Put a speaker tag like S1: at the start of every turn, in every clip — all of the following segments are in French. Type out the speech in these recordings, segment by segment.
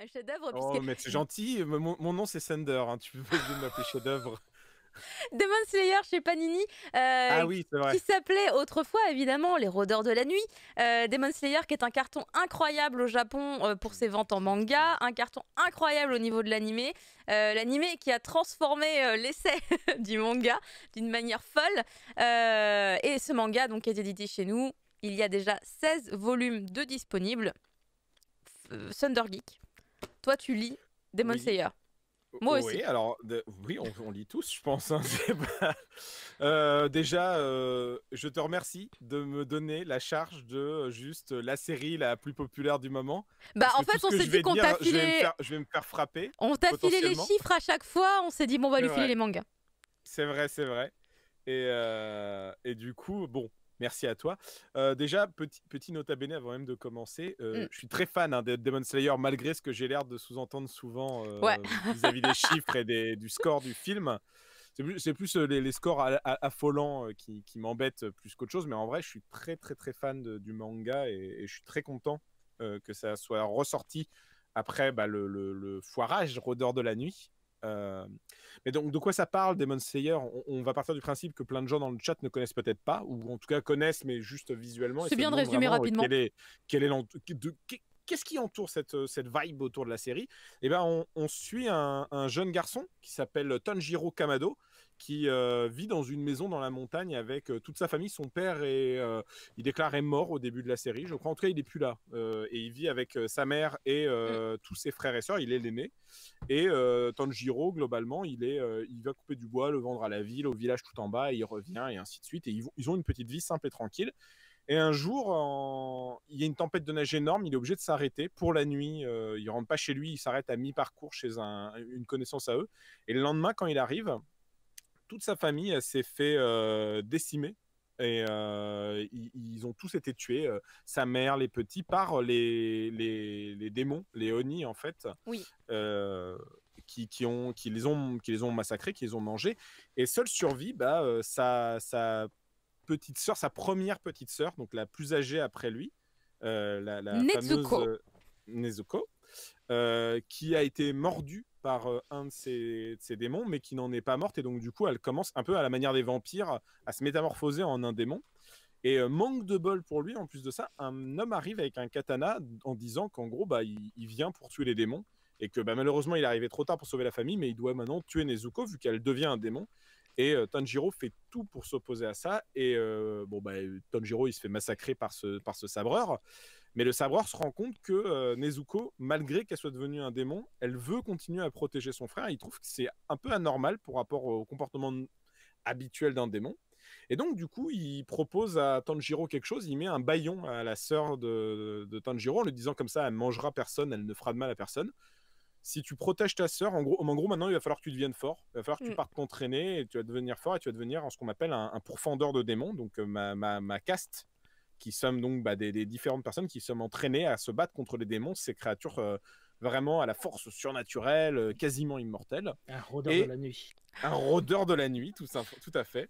S1: un chef-d'œuvre
S2: Oh,
S1: puisque
S2: mais c'est gentil, mon nom c'est Sender, hein, tu peux m'appeler chef-d'œuvre.
S1: Demon Slayer chez Panini,
S2: Ah oui, c'est
S1: qui
S2: vrai.
S1: s'appelait autrefois évidemment Les Rôdeurs de la Nuit. Demon Slayer qui est un carton incroyable au Japon pour ses ventes en manga, un carton incroyable au niveau de l'animé, l'animé qui a transformé l'essai du manga d'une manière folle. Et ce manga donc est édité chez nous. Il y a déjà 16 volumes de disponibles. Thunder Geek, toi tu lis Demon
S2: Oui.
S1: Slayer. Moi aussi.
S2: Oui, alors, oui, on lit tous, je pense, hein, déjà, je te remercie de me donner la charge de juste la série la plus populaire du moment.
S1: Bah
S2: Parce
S1: en
S2: que tout
S1: fait
S2: ce
S1: on
S2: que
S1: s'est
S2: je
S1: dit
S2: vais
S1: qu'on
S2: dire,
S1: t'a filé
S2: je vais me faire frapper,
S1: On t'a filé les
S2: potentiellement.
S1: chiffres à chaque fois, on s'est dit bon on va
S2: C'est
S1: lui filer
S2: vrai,
S1: les mangas.
S2: c'est vrai, c'est vrai. Et du coup, bon, merci à toi. Déjà, petit nota bene avant même de commencer,
S1: Mm.
S2: je suis très fan hein, de Demon Slayer, malgré ce que j'ai l'air de sous-entendre souvent
S1: Ouais.
S2: vis-à-vis des chiffres et du score du film. C'est plus les scores affolants qui m'embêtent plus qu'autre chose, mais en vrai, je suis très très très fan du manga et je suis très content que ça soit ressorti après le foirage Rôdeur de la Nuit. Euh, mais donc, de quoi ça parle, Demon Slayer? On va partir du principe que plein de gens dans le chat ne connaissent peut-être pas, ou en tout cas connaissent, mais juste visuellement, et
S1: C'est
S2: se
S1: bien de
S2: demandent
S1: résumer
S2: vraiment
S1: rapidement.
S2: quel est qu'est-ce qui entoure cette vibe autour de la série. Eh ben, on suit un jeune garçon qui s'appelle Tanjiro Kamado, qui vit dans une maison dans la montagne avec toute sa famille. Son père il déclare est mort au début de la série, je crois. En tout cas, il est plus là. Et il vit avec sa mère et
S1: Mm.
S2: tous ses frères et sœurs. Il est l'aîné. Et Tanjiro, globalement, il va couper du bois, le vendre à la ville, au village tout en bas, et il revient, et ainsi de suite. Et ils ont une petite vie simple et tranquille. Et un jour, il y a une tempête de neige énorme, il est obligé de s'arrêter pour la nuit. Il rentre pas chez lui, il s'arrête à mi-parcours chez une connaissance à eux. Et le lendemain, quand il arrive, toute sa famille s'est fait décimer. Et ils ont tous été tués, sa mère, les petits, par les démons, les Oni en fait,
S1: Oui.
S2: euh, qui les ont massacrés, qui les ont mangés. Et seule survie, sa petite sœur, sa première petite sœur, donc la plus âgée après lui, la fameuse
S1: Nezuko.
S2: Nezuko, qui a été mordue par un de ces démons, mais qui n'en est pas morte. Et donc, du coup, elle commence un peu à la manière des vampires à se métamorphoser en un démon. Et manque de bol pour lui, en plus de ça, un homme arrive avec un katana en disant qu'en gros, il vient pour tuer les démons. Et que malheureusement, il est arrivé trop tard pour sauver la famille, mais il doit maintenant tuer Nezuko vu qu'elle devient un démon. Et Tanjiro fait tout pour s'opposer à ça. Et Tanjiro, il se fait massacrer par ce sabreur. Mais le sabreur se rend compte que Nezuko, malgré qu'elle soit devenue un démon, elle veut continuer à protéger son frère. Il trouve que c'est un peu anormal pour rapport au comportement habituel d'un démon. Et donc, du coup, il propose à Tanjiro quelque chose. Il met un bâillon à la sœur de Tanjiro en lui disant comme ça, elle mangera personne, elle ne fera de mal à personne. Si tu protèges ta sœur, en gros, maintenant, il va falloir que tu deviennes fort. Il va falloir que tu
S1: Mm.
S2: partes t'entraîner et tu vas devenir fort et tu vas devenir ce qu'on appelle un pourfendeur de démons. Donc, ma caste, qui sommes donc des différentes personnes qui sommes entraînées à se battre contre les démons, ces créatures vraiment à la force surnaturelle, quasiment immortelle.
S3: Un rôdeur de
S2: Et
S3: la nuit.
S2: un rôdeur de la nuit, tout à fait.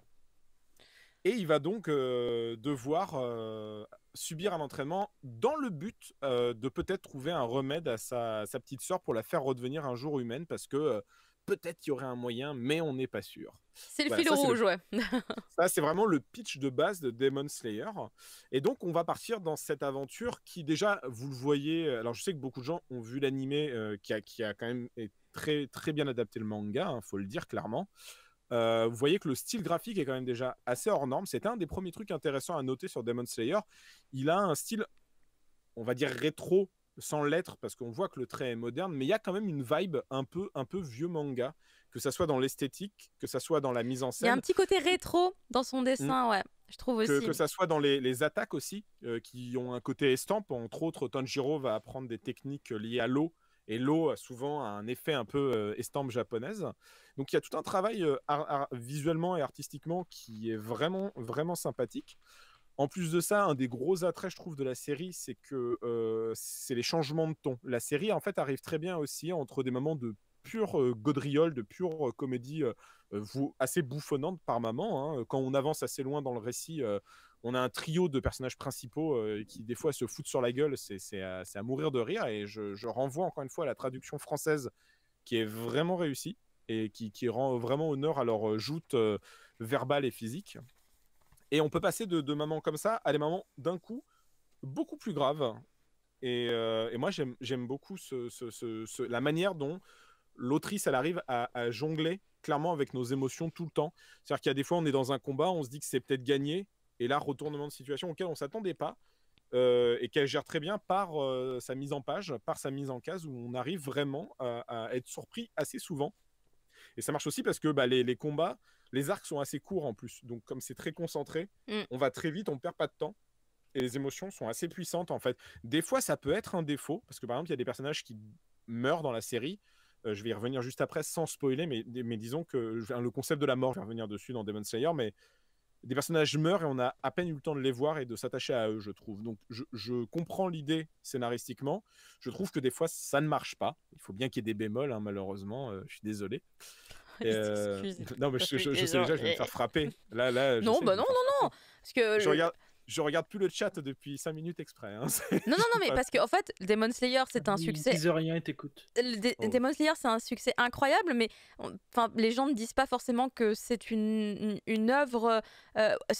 S2: Et il va donc devoir subir un entraînement dans le but de peut-être trouver un remède à sa petite sœur pour la faire redevenir un jour humaine, parce que peut-être qu'il y aurait un moyen, mais on n'est pas sûr.
S1: C'est le
S2: Voilà,
S1: fil rouge, ouais.
S2: ça, c'est vraiment le pitch de base de Demon Slayer. Et donc, on va partir dans cette aventure qui, déjà, vous le voyez. Alors, je sais que beaucoup de gens ont vu l'animé qui a quand même très, très bien adapté le manga, hein, faut le dire clairement. Vous voyez que le style graphique est quand même déjà assez hors norme. C'était un des premiers trucs intéressants à noter sur Demon Slayer. Il a un style, on va dire rétro, sans l'être, parce qu'on voit que le trait est moderne, mais il y a quand même une vibe un peu vieux manga, que ça soit dans l'esthétique, que ça soit dans la mise en
S1: Il y a un
S2: scène,
S1: petit côté rétro dans son dessin, ouais. Je trouve aussi.
S2: que ça soit dans les attaques aussi, qui ont un côté estampe. Entre autres, Tanjiro va apprendre des techniques liées à l'eau, et l'eau a souvent un effet un peu estampe japonaise. Donc il y a tout un travail visuellement et artistiquement qui est vraiment, vraiment sympathique. En plus de ça, un des gros attraits, je trouve, de la série, c'est que c'est les changements de ton. La série, en fait, arrive très bien aussi entre des moments de pure gaudriole, de pure comédie assez bouffonnante par moment. Hein. Quand on avance assez loin dans le récit, on a un trio de personnages principaux qui des fois se foutent sur la gueule, c'est à mourir de rire. Et je renvoie encore une fois à la traduction française qui est vraiment réussie et qui rend vraiment honneur à leur joute verbale et physique. Et on peut passer de mamans comme ça à des mamans d'un coup beaucoup plus graves. Et moi, j'aime beaucoup la manière dont l'autrice, elle arrive à jongler clairement avec nos émotions tout le temps. C'est-à-dire qu'il y a des fois, on est dans un combat, on se dit que c'est peut-être gagné, et là, retournement de situation auquel on ne s'attendait pas, et qu'elle gère très bien par sa mise en page, par sa mise en case, où on arrive vraiment à être surpris assez souvent. Et ça marche aussi parce que les combats, les arcs sont assez courts en plus. Donc, comme c'est très concentré, on va très vite, on ne perd pas de temps. Et les émotions sont assez puissantes en fait. Des fois, ça peut être un défaut, parce que par exemple, il y a des personnages qui meurent dans la série. Je vais y revenir juste après sans spoiler, mais disons que le concept de la mort, je vais revenir dessus dans Demon Slayer, mais des personnages meurent et on a à peine eu le temps de les voir et de s'attacher à eux, je trouve. Donc je comprends l'idée scénaristiquement. Je trouve que des fois, ça ne marche pas. Il faut bien qu'il y ait des bémols, hein, malheureusement. Je suis désolé. Non, mais je sais déjà, je vais me faire frapper. Là,
S1: non, bah non, non, non. Parce que
S2: je regarde plus le chat depuis 5 minutes exprès. Hein.
S1: Non, mais parce qu'en fait, Demon Slayer, c'est un succès.
S3: Ils disent rien et t'écoutes.
S1: Demon Slayer, c'est un succès incroyable, mais les gens ne disent pas forcément que c'est une œuvre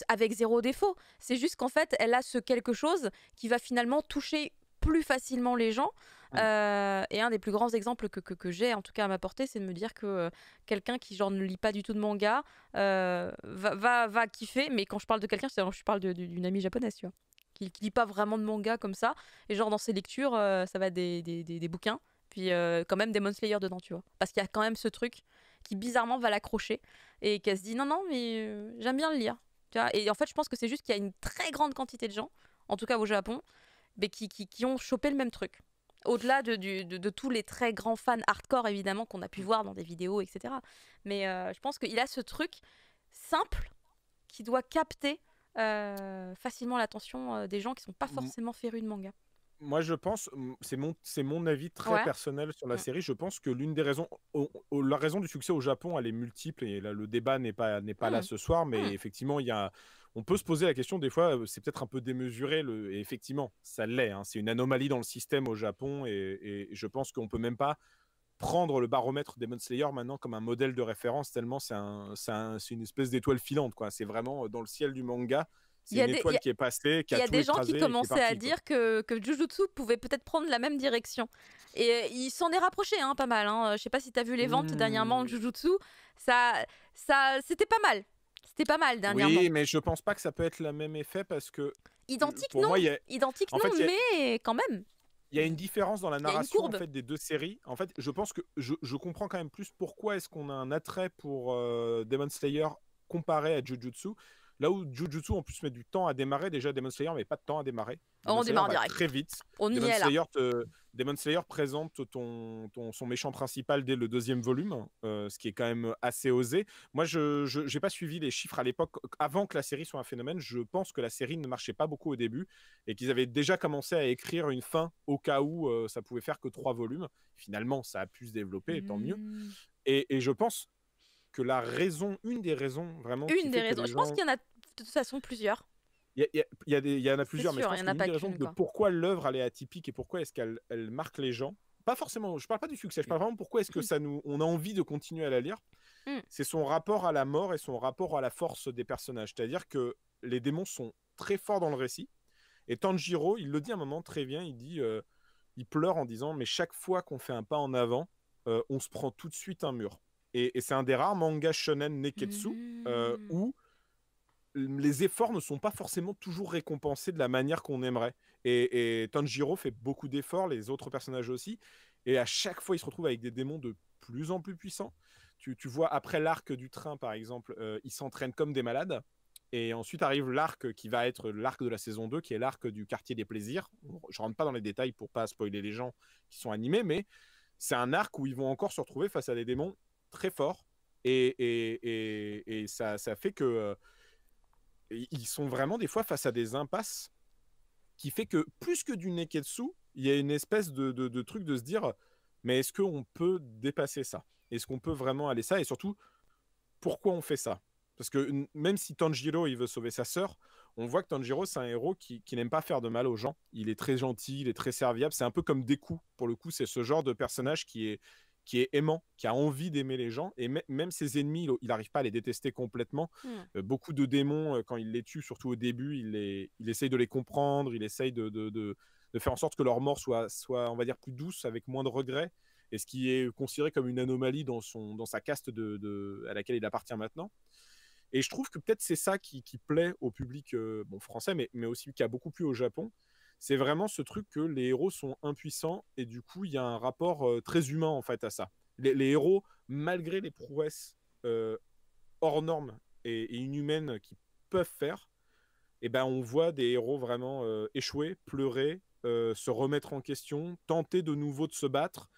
S1: avec zéro défaut. C'est juste qu'en fait, elle a ce quelque chose qui va finalement toucher plus facilement les gens. Et un des plus grands exemples que j'ai en tout cas à m'apporter, c'est de me dire que quelqu'un qui genre ne lit pas du tout de manga va kiffer. Mais quand je parle de quelqu'un, je parle d'une amie japonaise, tu vois, qui lit pas vraiment de manga comme ça, et genre dans ses lectures ça va être des bouquins, puis quand même Demon Slayer dedans, tu vois, parce qu'il y a quand même ce truc qui bizarrement va l'accrocher et qu'elle se dit non mais j'aime bien le lire, tu vois. Et en fait je pense que c'est juste qu'il y a une très grande quantité de gens, en tout cas au Japon, mais qui ont chopé le même truc. Au-delà de tous les très grands fans hardcore, évidemment, qu'on a pu voir dans des vidéos, etc. Mais je pense qu'il a ce truc simple qui doit capter facilement l'attention des gens qui ne sont pas forcément férus de manga.
S2: Moi, je pense, c'est mon avis très personnel sur la série. Je pense que l'une des raisons, la raison du succès au Japon, elle est multiple. Et là, le débat n'est pas là ce soir. Mais effectivement, on peut se poser la question des fois, c'est peut-être un peu démesuré. Et effectivement, ça l'est. Hein, c'est une anomalie dans le système au Japon. Et je pense qu'on ne peut même pas prendre le baromètre Demon Slayer maintenant comme un modèle de référence, tellement c'est une espèce d'étoile filante, quoi. C'est vraiment dans le ciel du manga. C'est une étoile qui est passée, qui a tout écrasé.
S1: Il y a des gens qui commençaient à dire que Jujutsu pouvait peut-être prendre la même direction. Et il s'en est rapproché, hein, pas mal. Hein. Je sais pas si tu as vu les ventes dernièrement de Jujutsu. C'était pas mal. C'était pas mal dernièrement.
S2: Oui, mais je pense pas que ça peut être le même effet parce que...
S1: Identique, non. Identique, non, mais quand même.
S2: Il y a une différence dans la narration en fait, des deux séries. En fait, je pense que je comprends quand même plus pourquoi est-ce qu'on a un attrait pour Demon Slayer comparé à Jujutsu. Là où Jujutsu en plus met du temps à démarrer, déjà Demon Slayer met pas de temps à démarrer.
S1: On démarre direct.
S2: Très vite.
S1: On y est là.
S2: Demon Slayer présente son méchant principal dès le 2e volume, ce qui est quand même assez osé. Moi, je n'ai pas suivi les chiffres à l'époque. Avant que la série soit un phénomène, je pense que la série ne marchait pas beaucoup au début et qu'ils avaient déjà commencé à écrire une fin au cas où ça pouvait faire que 3 volumes. Finalement, ça a pu se développer, tant mieux. Et je pense que une des raisons vraiment...
S1: Je pense qu'il y en a de toute façon plusieurs.
S2: Il y en a plusieurs, mais je pense
S1: qu'il y en a pas
S2: des raisons de pourquoi l'œuvre elle est atypique et pourquoi est-ce qu'elle marque les gens. Pas forcément, je parle pas du succès, je parle vraiment pourquoi est-ce que on a envie de continuer à la lire. C'est son rapport à la mort et son rapport à la force des personnages. C'est-à-dire que les démons sont très forts dans le récit. Et Tanjiro, il le dit à un moment très bien, il pleure en disant mais chaque fois qu'on fait un pas en avant, on se prend tout de suite un mur. Et c'est un des rares mangas shonen neketsu où les efforts ne sont pas forcément toujours récompensés de la manière qu'on aimerait. Et Tanjiro fait beaucoup d'efforts, les autres personnages aussi. Et à chaque fois, il se retrouve avec des démons de plus en plus puissants. Tu vois, après l'arc du train, par exemple, ils s'entraînent comme des malades. Et ensuite arrive l'arc qui va être l'arc de la saison 2, qui est l'arc du quartier des plaisirs. Je rentre pas dans les détails pour pas spoiler les gens qui sont animés, mais c'est un arc où ils vont encore se retrouver face à des démons très forts. Et ça fait que... ils sont vraiment des fois face à des impasses qui fait que plus que du neketsu, il y a une espèce de truc de se dire Mais est-ce qu'on peut dépasser ça? Est-ce qu'on peut vraiment aller ça? Et surtout, pourquoi on fait ça? Parce que même si Tanjiro il veut sauver sa sœur, on voit que Tanjiro c'est un héros qui n'aime pas faire de mal aux gens. Il est très gentil, il est très serviable. C'est un peu comme Deku. Pour le coup, c'est ce genre de personnage qui est aimant, qui a envie d'aimer les gens. Et même ses ennemis, il n'arrive pas à les détester complètement. Beaucoup de démons, quand il les tue, surtout au début, il essaye de les comprendre, il essaye de faire en sorte que leur mort soit, on va dire, plus douce, avec moins de regrets. Et ce qui est considéré comme une anomalie dans sa caste à laquelle il appartient maintenant. Et je trouve que peut-être c'est ça qui plaît au public français, mais aussi qui a beaucoup plu au Japon. C'est vraiment ce truc que les héros sont impuissants et du coup, il y a un rapport très humain en fait à ça. Les héros, malgré les prouesses hors normes et inhumaines qu'ils peuvent faire, eh ben, on voit des héros vraiment échouer, pleurer, se remettre en question, tenter de nouveau de se battre,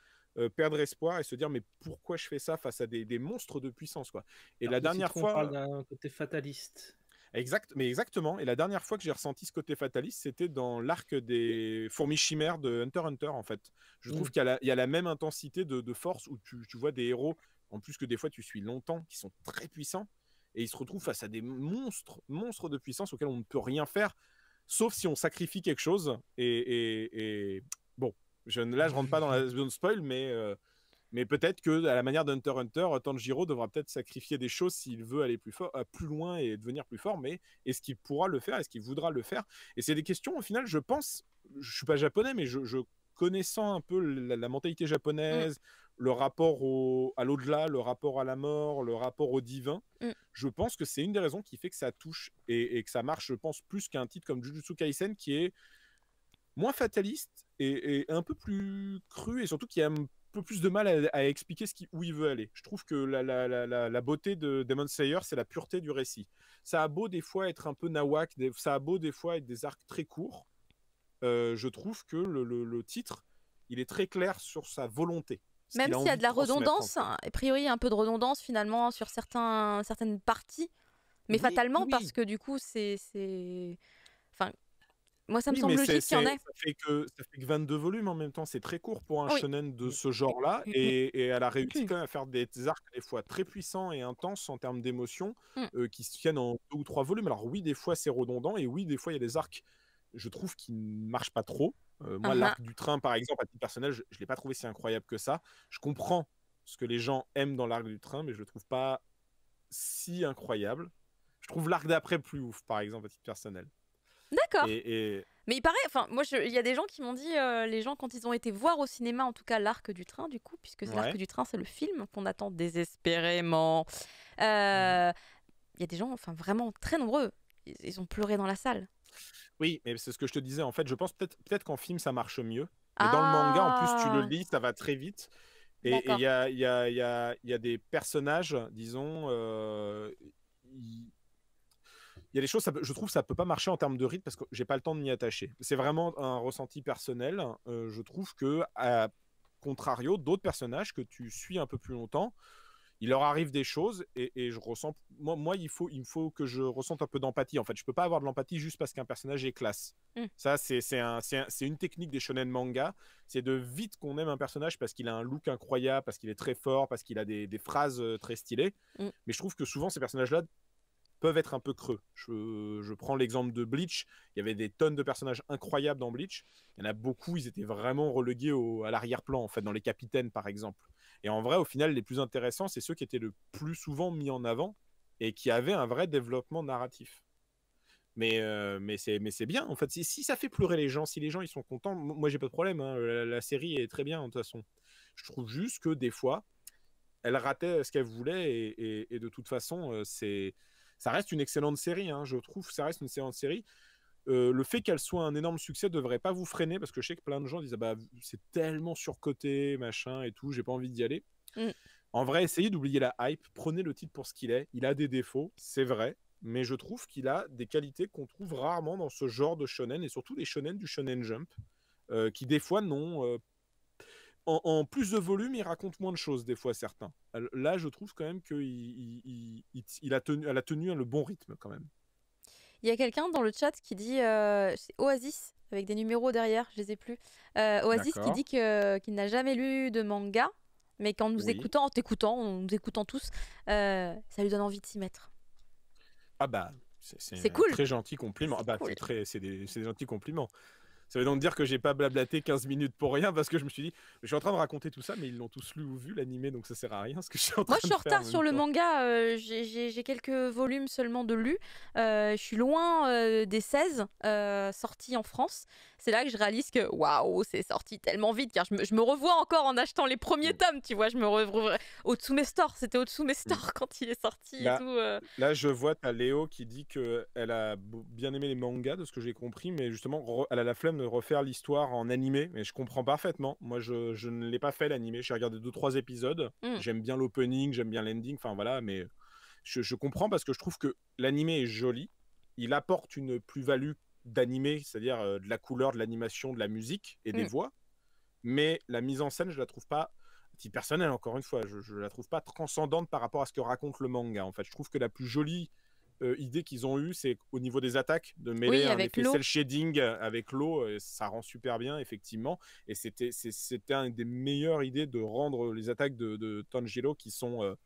S2: perdre espoir et se dire mais pourquoi je fais ça face à des monstres de puissance quoi. Et la
S3: Alors que
S2: dernière
S3: Citron parle
S2: fois,
S3: d'un côté fataliste.
S2: exactement. Et la dernière fois que j'ai ressenti ce côté fataliste, c'était dans l'arc des fourmis chimères de Hunter x Hunter en fait. Je trouve qu'il y a la même intensité de force où tu vois des héros, en plus que des fois tu suis longtemps, qui sont très puissants et ils se retrouvent face à des monstres de puissance auxquels on ne peut rien faire, sauf si on sacrifie quelque chose. Et bon, là je rentre pas dans la zone spoil, mais peut-être que à la manière d'Hunter x Hunter, Tanjiro devra peut-être sacrifier des choses s'il veut aller plus loin et devenir plus fort. Mais est-ce qu'il pourra le faire? Est-ce qu'il voudra le faire? Et c'est des questions, au final, je pense, je suis pas japonais, mais je connaissant un peu la mentalité japonaise, le rapport à l'au-delà, le rapport à la mort, le rapport au divin, je pense que c'est une des raisons qui fait que ça touche et que ça marche, je pense, plus qu'un titre comme Jujutsu Kaisen qui est moins fataliste et un peu plus cru et surtout qui a un peu plus de mal à expliquer où il veut aller. Je trouve que la beauté de Demon Slayer, c'est la pureté du récit. Ça a beau des fois être un peu nawak, ça a beau des fois être des arcs très courts, je trouve que le titre, il est très clair sur sa volonté.
S1: Même s'il y a de la redondance, a priori il y a un peu de redondance finalement sur certaines parties, mais fatalement
S3: oui.
S1: parce que du coup c'est... Enfin, moi ça me semble logique qu'il y en ait.
S2: Ça fait que 22 volumes en même temps, c'est très court pour un shonen de ce genre-là, et elle a réussi quand même à faire des arcs des fois très puissants et intenses en termes d'émotion, qui se tiennent en 2 ou 3 volumes. Alors oui, des fois c'est redondant, et oui, des fois il y a des arcs, je trouve, qui ne marchent pas trop. Moi, l'arc du train, par exemple, à titre personnel, je ne l'ai pas trouvé si incroyable que ça. Je comprends ce que les gens aiment dans l'arc du train, mais je le trouve pas si incroyable. Je trouve l'arc d'après plus ouf, par exemple, à titre personnel.
S1: D'accord. Mais il paraît, enfin, moi, il y a des gens qui m'ont dit, les gens, quand ils ont été voir au cinéma, en tout cas, l'Arc du Train, du coup, puisque l'Arc du Train, c'est le film qu'on attend désespérément. Il y a des gens, enfin, vraiment très nombreux. Ils ont pleuré dans la salle.
S2: Oui, mais c'est ce que je te disais. En fait, je pense peut-être qu'en film, ça marche mieux. Mais dans le manga, en plus, tu le lis, ça va très vite. Et il y a des personnages, disons, il y a des choses, je trouve, ça peut pas marcher en termes de rythme parce que j'ai pas le temps de m'y attacher. C'est vraiment un ressenti personnel. Je trouve que, à contrario, d'autres personnages que tu suis un peu plus longtemps, il leur arrive des choses et je ressens. Moi, il me faut que je ressente un peu d'empathie. En fait, je peux pas avoir de l'empathie juste parce qu'un personnage est classe. Ça, c'est une technique des shonen manga. C'est de vite qu'on aime un personnage parce qu'il a un look incroyable, parce qu'il est très fort, parce qu'il a des phrases très stylées. Mais je trouve que souvent, ces personnages-là peuvent être un peu creux. Je prends l'exemple de Bleach. Il y avait des tonnes de personnages incroyables dans Bleach. Il y en a beaucoup, ils étaient vraiment relégués à l'arrière-plan, en fait, dans les capitaines, par exemple. Et en vrai, au final, les plus intéressants, c'est ceux qui étaient le plus souvent mis en avant et qui avaient un vrai développement narratif. Mais c'est bien, en fait. Si ça fait pleurer les gens, si les gens ils sont contents, moi, j'ai pas de problème. Hein. La série est très bien, de toute façon. Je trouve juste que des fois, elle ratait ce qu'elle voulait et de toute façon, ça reste une excellente série, hein, je trouve. Ça reste une excellente série. Le fait qu'elle soit un énorme succès devrait pas vous freiner parce que je sais que plein de gens disent bah, c'est tellement surcoté, machin et tout, j'ai pas envie d'y aller. En vrai, essayez d'oublier la hype, prenez le titre pour ce qu'il est. Il a des défauts, c'est vrai, mais je trouve qu'il a des qualités qu'on trouve rarement dans ce genre de shonen et surtout les shonen du Shonen Jump qui des fois n'ont en plus de volume, il raconte moins de choses, des fois, certains. Là, je trouve quand même qu'il a tenu le bon rythme, quand même.
S1: Il y a quelqu'un dans le chat qui dit c'est Oasis avec des numéros derrière, je les ai plus. Oasis qui
S2: D'accord.
S1: dit qu'il n'a jamais lu de manga, mais qu'en nous
S2: Oui.
S1: écoutant, nous écoutant tous, ça lui donne envie de s'y mettre.
S2: Ah bah, c'est
S1: C'est
S2: un
S1: cool,
S2: très gentil compliment. Ah
S1: c'est
S2: bah,
S1: cool.
S2: c'est des gentils compliments. Ça veut donc dire que j'ai pas blablaté 15 minutes pour rien parce que je me suis dit, je suis en train de raconter tout ça, mais ils l'ont tous lu ou vu l'animé, donc ça sert à rien ce que je suis en
S1: Moi,
S2: train
S1: je
S2: de
S1: suis en
S2: faire en
S1: retard
S2: même
S1: sur le
S2: temps.
S1: manga. J'ai quelques volumes seulement de lus. Je suis loin des 16 sortis en France. C'est là que je réalise que waouh, c'est sorti tellement vite. Car je me revois encore en achetant les premiers
S2: Mm.
S1: tomes. Tu vois, je me revois. Otsume Store, c'était Otsume
S2: Mm.
S1: Store quand il est sorti et
S2: Là,
S1: tout.
S2: là, je vois, t'as Léo qui dit qu'elle a bien aimé les mangas, de ce que j'ai compris, mais justement, elle a la flemme de refaire l'histoire en animé. Mais je comprends parfaitement. Moi, je ne l'ai pas fait l'animé. J'ai regardé 2-3 épisodes.
S1: Hmm.
S2: J'aime bien l'opening, j'aime bien l'ending. Enfin voilà, mais je comprends parce que je trouve que l'animé est joli. Il apporte une plus-value d'animé, c'est-à-dire de la couleur, de l'animation, de la musique et des
S1: Hmm.
S2: voix. Mais la mise en scène, je la trouve pas, à titre personnel, encore une fois, je la trouve pas transcendante par rapport à ce que raconte le manga. En fait, je trouve que la plus jolie idée qu'ils ont eue, c'est au niveau des attaques, de mêler
S1: Oui,
S2: un
S1: avec
S2: effet
S1: l'eau.
S2: cel shading avec l'eau. Ça rend super bien, effectivement. Et c'était une des meilleures idées de rendre les attaques de Tanjiro qui sont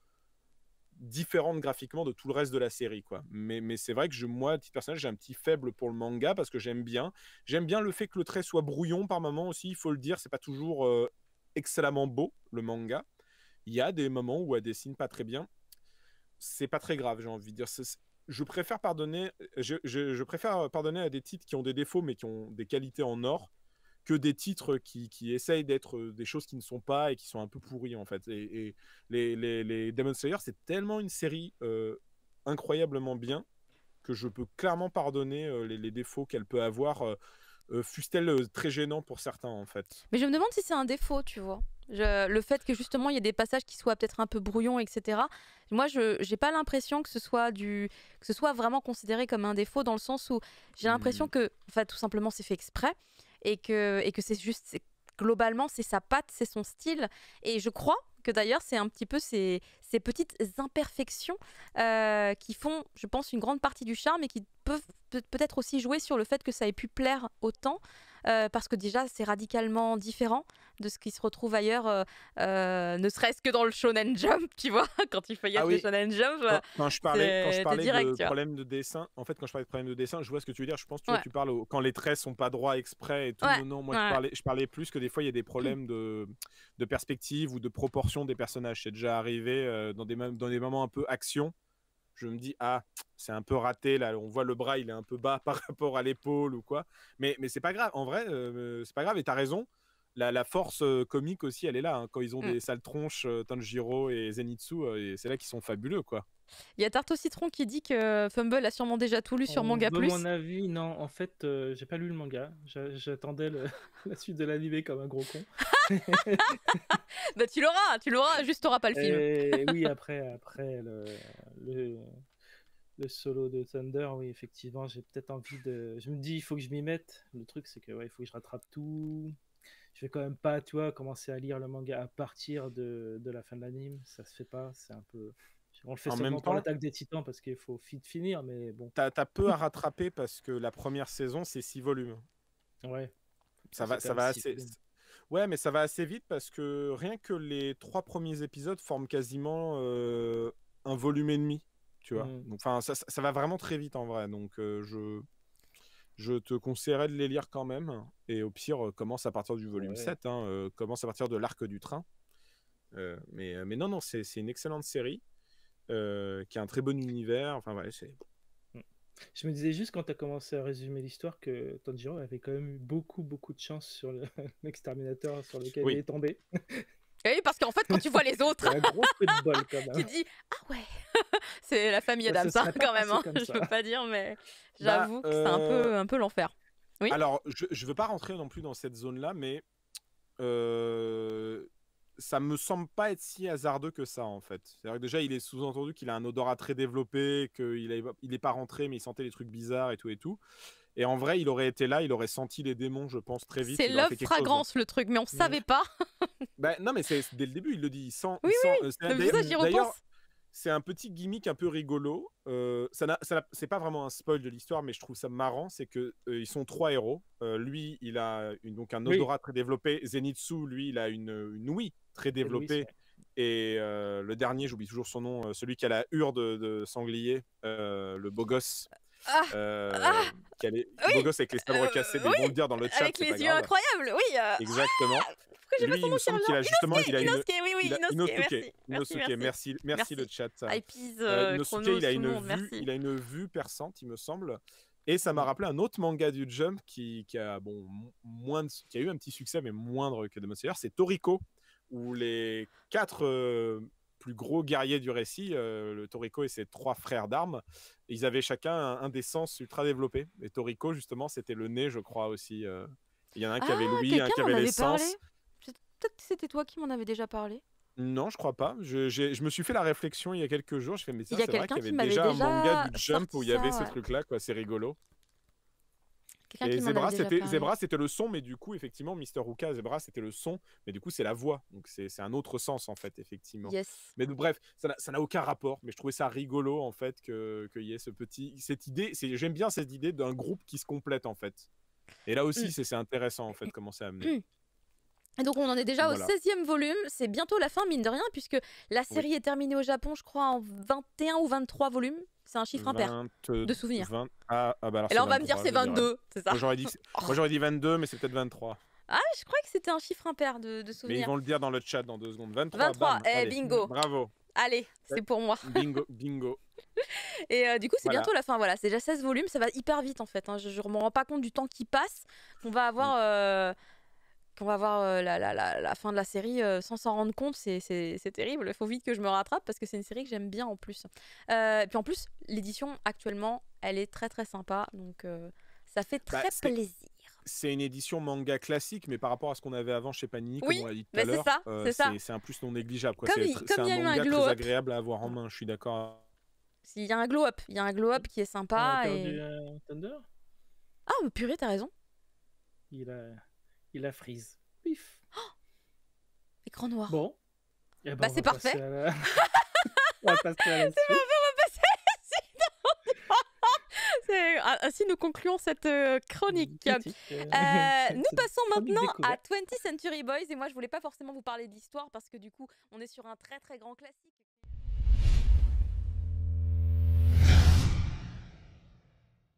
S2: différentes graphiquement de tout le reste de la série, quoi. Mais c'est vrai que moi, à titre personnel, j'ai un petit faible pour le manga parce que j'aime bien le fait que le trait soit brouillon par moment aussi, il faut le dire, c'est pas toujours excellemment beau le manga. Il y a des moments où elle dessine pas très bien, c'est pas très grave, j'ai envie de dire. Je préfère pardonner, je préfère pardonner à des titres qui ont des défauts mais qui ont des qualités en or que des titres qui essayent d'être des choses qui ne sont pas et qui sont un peu pourris en fait. Et les Demon Slayer, c'est tellement une série incroyablement bien que je peux clairement pardonner les défauts qu'elle peut avoir, fussent-elles très gênants pour certains en fait.
S1: Mais je me demande si c'est un défaut, tu vois. Le fait que justement il y ait des passages qui soient peut-être un peu brouillons, etc. Moi, je j'ai pas l'impression que que ce soit vraiment considéré comme un défaut dans le sens où j'ai l'impression
S2: Hmm.
S1: que, enfin, tout simplement, c'est fait exprès et que c'est juste globalement c'est sa patte, c'est son style. Et je crois que d'ailleurs c'est un petit peu ces petites imperfections qui font, je pense, une grande partie du charme et qui peuvent peut-être aussi jouer sur le fait que ça ait pu plaire autant. Parce que déjà c'est radicalement différent de ce qui se retrouve ailleurs, ne serait-ce que dans le Shonen Jump, tu vois, quand tu
S2: Ah
S1: feuillettes le
S2: oui,
S1: Shonen Jump,
S2: quand je
S1: t'es
S2: parlais
S1: direct,
S2: de
S1: tu vois.
S2: problèmes de dessin, en fait, quand je parlais de problèmes de dessin, je vois ce que tu veux dire. Je pense, tu vois,
S1: Ouais,
S2: tu parles quand les traits sont pas droits exprès et tout.
S1: ouais,
S2: Non, non, moi,
S1: ouais.
S2: je parlais plus que des fois, il y a des problèmes de perspective ou de proportion des personnages. C'est déjà arrivé dans des moments un peu action. Je me dis, ah, c'est un peu raté, là, on voit le bras, il est un peu bas par rapport à l'épaule ou quoi. Mais c'est pas grave, en vrai, c'est pas grave, et t'as raison. La force comique aussi, elle est là, hein. Quand ils ont
S1: Mm.
S2: des sales tronches, Tanjiro et Zenitsu, et c'est là qu'ils sont fabuleux, quoi.
S1: Il y a Tarte au citron qui dit que Fumble a sûrement déjà tout lu sur
S3: On
S1: Manga
S3: veut mon
S1: Plus.
S3: avis? Non, en fait, j'ai pas lu le manga. J'attendais la suite de l'animé comme un gros con.
S1: Bah tu l'auras, juste t'auras pas le film.
S3: Et oui, après le, le solo de Thunder, oui, effectivement, j'ai peut-être envie de. Je me dis, il faut que je m'y mette. Le truc, c'est que ouais, il faut que je rattrape tout. Je vais quand même pas, tu vois, commencer à lire le manga à partir de la fin de l'anime. Ça se fait pas. C'est un peu. On le fait
S2: En même
S3: seulement pour
S2: temps,
S3: l'attaque des titans parce qu'il faut finir, mais bon.
S2: t'as peu à rattraper parce que la première saison, c'est 6 volumes.
S3: Ouais.
S2: Ça
S3: C'est
S2: va,
S3: quand
S2: ça
S3: même
S2: va
S3: si
S2: assez.
S3: volume.
S2: Ouais, mais ça va assez vite parce que rien que les 3 premiers épisodes forment quasiment un volume et demi, tu vois.
S3: Mm.
S2: Donc, enfin, ça va vraiment très vite en vrai. Donc, je te conseillerais de les lire quand même. Et au pire, commence à partir du volume
S3: Ouais.
S2: 7, hein, commence à partir de l'arc du train. Mais non, non, c'est une excellente série qui a un très bon univers. Enfin, ouais, c'est.
S3: Je me disais juste quand tu as commencé à résumer l'histoire que Tanjiro avait quand même eu beaucoup de chance sur l'exterminateur sur lequel il
S2: Oui,
S3: est tombé.
S1: Oui, parce qu'en fait, quand tu vois les autres,
S3: C'est un gros coup de bol quand
S1: tu
S3: même.
S1: dis ah ouais, c'est la famille
S3: Ça
S1: Adams,
S3: se
S1: hein,
S3: serait pas
S1: quand même.
S3: passé
S1: Hein.
S3: comme
S1: Je
S3: ça.
S1: veux pas dire, mais
S2: bah,
S1: j'avoue que c'est un peu l'enfer. Oui.
S2: alors, je veux pas rentrer non plus dans cette zone-là, mais ça me semble pas être si hasardeux que ça, en fait. C'est-à-dire que déjà, il est sous-entendu qu'il a un odorat très développé, il est pas rentré, mais il sentait des trucs bizarres et tout et tout. Et en vrai, il aurait été là, il aurait senti les démons, je pense, très vite.
S1: C'est
S2: Il aurait
S1: Love
S2: fait quelque chose.
S1: Fragrance le truc, mais on savait pas.
S2: Bah, non, mais c'est dès le début, il le dit.
S1: Oui,
S2: Il sent,
S1: oui, c'est pour ça que j'y
S2: d'ailleurs,
S1: repense.
S2: C'est un petit gimmick un peu rigolo. C'est pas vraiment un spoil de l'histoire, mais je trouve ça marrant. C'est que ils sont 3 héros. Lui, il a donc un
S3: Oui,
S2: odorat très développé. Zenitsu, lui, il a une ouïe très
S3: c'est Louis,
S2: développée.
S3: ouais.
S2: Et le dernier, j'oublie toujours son nom, celui qui a la hure de sanglier, le beau gosse.
S1: Ah, ah,
S2: Qui a les
S1: oui,
S2: beau gosse avec les sabres cassés, mais ils vont
S1: oui,
S2: le dire dans le chat,
S1: avec
S2: c'est
S1: les
S2: pas
S1: yeux
S2: grave.
S1: incroyables, oui.
S2: Exactement.
S1: Pourquoi j'ai pas
S2: Lui,
S1: son
S2: il
S1: nom
S2: me
S1: qui
S2: semble
S1: revient?
S2: qu'il a justement, il a une,
S1: Inosuke, oui, oui,
S2: il a
S1: Inosuke,
S2: Inosuke,
S1: merci,
S2: Inosuke, merci
S1: merci.
S2: le chat.
S1: Hypees,
S2: Inosuke,
S1: Chronos,
S2: il a
S1: tout le
S2: une
S1: monde,
S2: vue,
S1: merci.
S2: il a une vue perçante, il me semble. Et ça m'a
S3: Mm.
S2: rappelé un autre manga du Jump qui a qui a eu un petit succès, mais moindre que Demon Slayer, c'est Toriko, où les 4 plus gros guerriers du récit, le Toriko et ses 3 frères d'armes, ils avaient chacun un des sens ultra développé. Et Toriko, justement, c'était le nez, je crois aussi. Il y en a un qui avait
S1: Ah,
S2: l'ouïe, un
S1: quelqu'un
S2: qui
S1: m'en
S2: avait les
S1: avait parlé.
S2: sens.
S1: Peut-être que c'était toi qui m'en avais déjà parlé.
S2: Non, je crois pas. Je me suis fait la réflexion il y a quelques jours. Je fais, mais
S1: Il
S2: tiens,
S1: y a
S2: c'est vrai
S1: quelqu'un
S2: qu'il y
S1: qui
S2: avait
S1: m'avait
S2: déjà un manga
S1: déjà
S2: du Jump
S1: sorti
S2: où il y avait
S1: ça,
S2: ce
S1: ouais.
S2: truc-là, quoi. C'est rigolo.
S1: Quelqu'un
S2: Et
S1: qui m'en avait déjà parlé.
S2: Zebra, c'était le son, mais du coup, effectivement, Mister Ruka, Zebra, c'était le son, mais du coup, c'est la voix. Donc, c'est un autre sens, en fait, effectivement.
S1: Yes.
S2: Mais bref, ça n'a aucun rapport. Mais je trouvais ça rigolo, en fait, qu'il y ait cette idée. J'aime bien cette idée d'un groupe qui se complète, en fait. Et là aussi, c'est intéressant, en fait, comment c'est amené.
S1: Et donc on en est déjà
S2: Voilà.
S1: au 16e volume, c'est bientôt la fin mine de rien puisque la série est terminée au Japon je crois en 21 ou 23 volumes, c'est un chiffre impair de souvenir.
S2: 20... Ah, bah alors
S1: Et là on
S2: c'est
S1: va me dire
S2: 23,
S1: c'est
S2: je dirais.
S1: 22, c'est ça.
S2: Moi j'aurais dit 22, mais c'est peut-être 23.
S1: Ah je crois que c'était un chiffre impair de
S2: Mais
S1: souvenir.
S2: ils vont le dire dans le chat dans 2 secondes. 23,
S1: 23,
S2: bam,
S1: eh
S2: allez,
S1: bingo.
S2: Bravo.
S1: Allez, c'est pour moi.
S2: Bingo, bingo.
S1: Et du coup c'est
S2: Voilà.
S1: bientôt la fin, voilà, c'est déjà 16 volumes, ça va hyper vite en fait, hein. Je me rends pas compte du temps qui passe, qu'on va avoir... la fin de la série sans s'en rendre compte, c'est terrible. Il faut vite que je me rattrape parce que c'est une série que j'aime bien en plus. Puis en plus, l'édition actuellement, elle est très très sympa, donc ça fait très plaisir.
S2: C'est une édition manga classique, mais par rapport à ce qu'on avait avant chez Panini,
S1: Oui,
S2: comme on l'a dit tout
S1: mais
S2: à l'heure,
S1: c'est ça.
S2: c'est un plus non négligeable.
S1: Comme
S2: C'est
S1: il y a
S2: un
S1: eu un
S2: manga
S1: glow-up.
S2: très agréable à avoir en main, je suis d'accord.
S1: Il y a un glow-up, qui est sympa.
S3: Perdu Thunder,
S1: Ah, mais purée, t'as raison.
S3: il a freeze. Pif.
S1: Écran noir.
S3: Bon. Eh ben,
S1: Bah,
S3: on
S1: c'est
S3: va passer
S1: parfait.
S3: à la- on va passer à la suite.
S1: Ainsi, nous concluons cette chronique.
S3: Critique,
S1: Nous
S3: cette
S1: passons
S3: chronique
S1: maintenant à
S3: découverte.
S1: 20th Century Boys et moi je voulais pas forcément vous parler d'histoire parce que du coup on est sur un très très grand classique.